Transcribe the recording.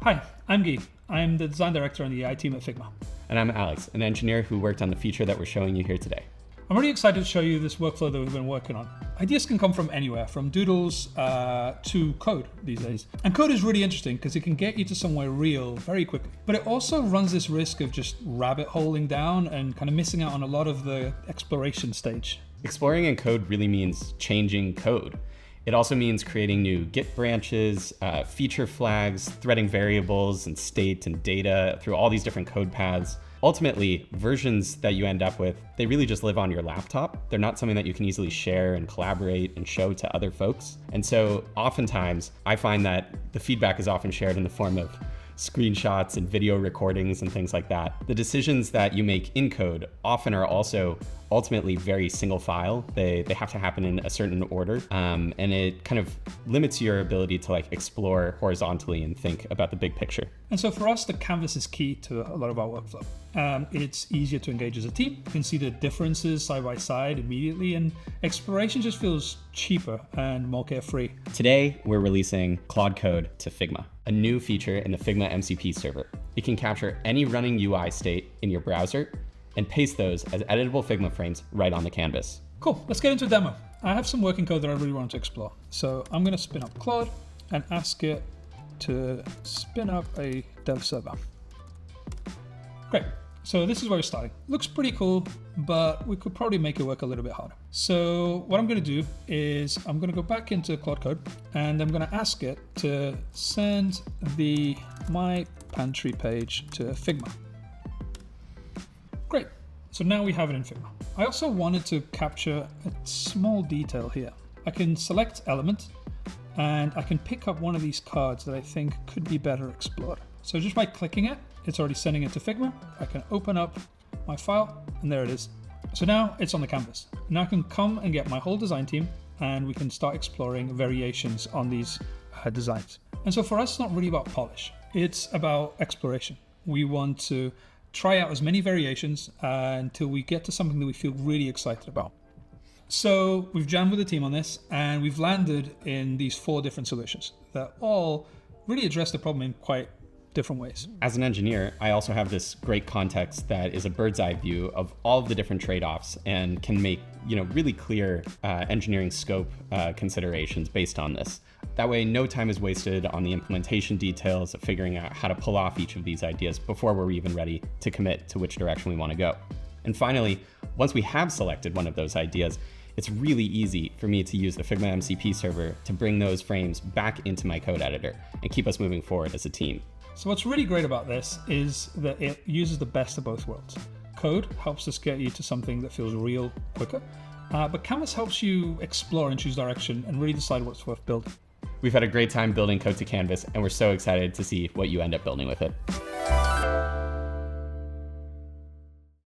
Hi, I'm Guy. I'm the design director on the AI team at Figma. And I'm Alex, an engineer who worked on the feature that we're showing you here today. I'm really excited to show you this workflow that we've been working on. Ideas can come from anywhere, from doodles to code these days. And code is really interesting because it can get you to somewhere real very quickly. But it also runs this risk of just rabbit holing down and kind of missing out on a lot of the exploration stage. Exploring in code really means changing code. It also means creating new Git branches, feature flags, threading variables and state and data through all these different code paths. Ultimately, versions that you end up with, they really just live on your laptop. They're not something that you can easily share and collaborate and show to other folks. And so oftentimes, I find that the feedback is often shared in the form of screenshots and video recordings and things like that. The decisions that you make in code often are also ultimately very single file. They have to happen in a certain order, and it kind of limits your ability to explore horizontally and think about the big picture. And so for us, the canvas is key to a lot of our workflow. It's easier to engage as a team. You can see the differences side by side immediately, and exploration just feels cheaper and more carefree. Today, we're releasing Claude Code to Figma, a new feature in the Figma MCP server. It can capture any running UI state in your browser and paste those as editable Figma frames right on the canvas. Cool, let's get into a demo. I have some working code that I really want to explore. So I'm gonna spin up Claude and ask it to spin up a dev server. Great, so this is where we're starting. Looks pretty cool, but we could probably make it work a little bit harder. So what I'm gonna do is I'm gonna go back into Claude Code and I'm gonna ask it to send the My Pantry page to Figma. Great, so now we have it in Figma. I also wanted to capture a small detail here. I can select element and I can pick up one of these cards that I think could be better explored. So just by clicking it, it's already sending it to Figma. I can open up my file and there it is. So now it's on the canvas. Now I can come and get my whole design team and we can start exploring variations on these designs. And so for us, it's not really about polish. It's about exploration. We want to try out as many variations until we get to something that we feel really excited about. So we've jammed with the team on this and we've landed in these 4 different solutions that all really address the problem in quite different ways. As an engineer, I also have this great context that is a bird's eye view of all of the different trade-offs and can make really clear engineering scope considerations based on this. That way, no time is wasted on the implementation details of figuring out how to pull off each of these ideas before we're even ready to commit to which direction we want to go. And finally, once we have selected one of those ideas, it's really easy for me to use the Figma MCP server to bring those frames back into my code editor and keep us moving forward as a team. So what's really great about this is that it uses the best of both worlds. Code helps us get you to something that feels real quicker, but Canvas helps you explore and choose direction and really decide what's worth building. We've had a great time building code to Canvas, and we're so excited to see what you end up building with it.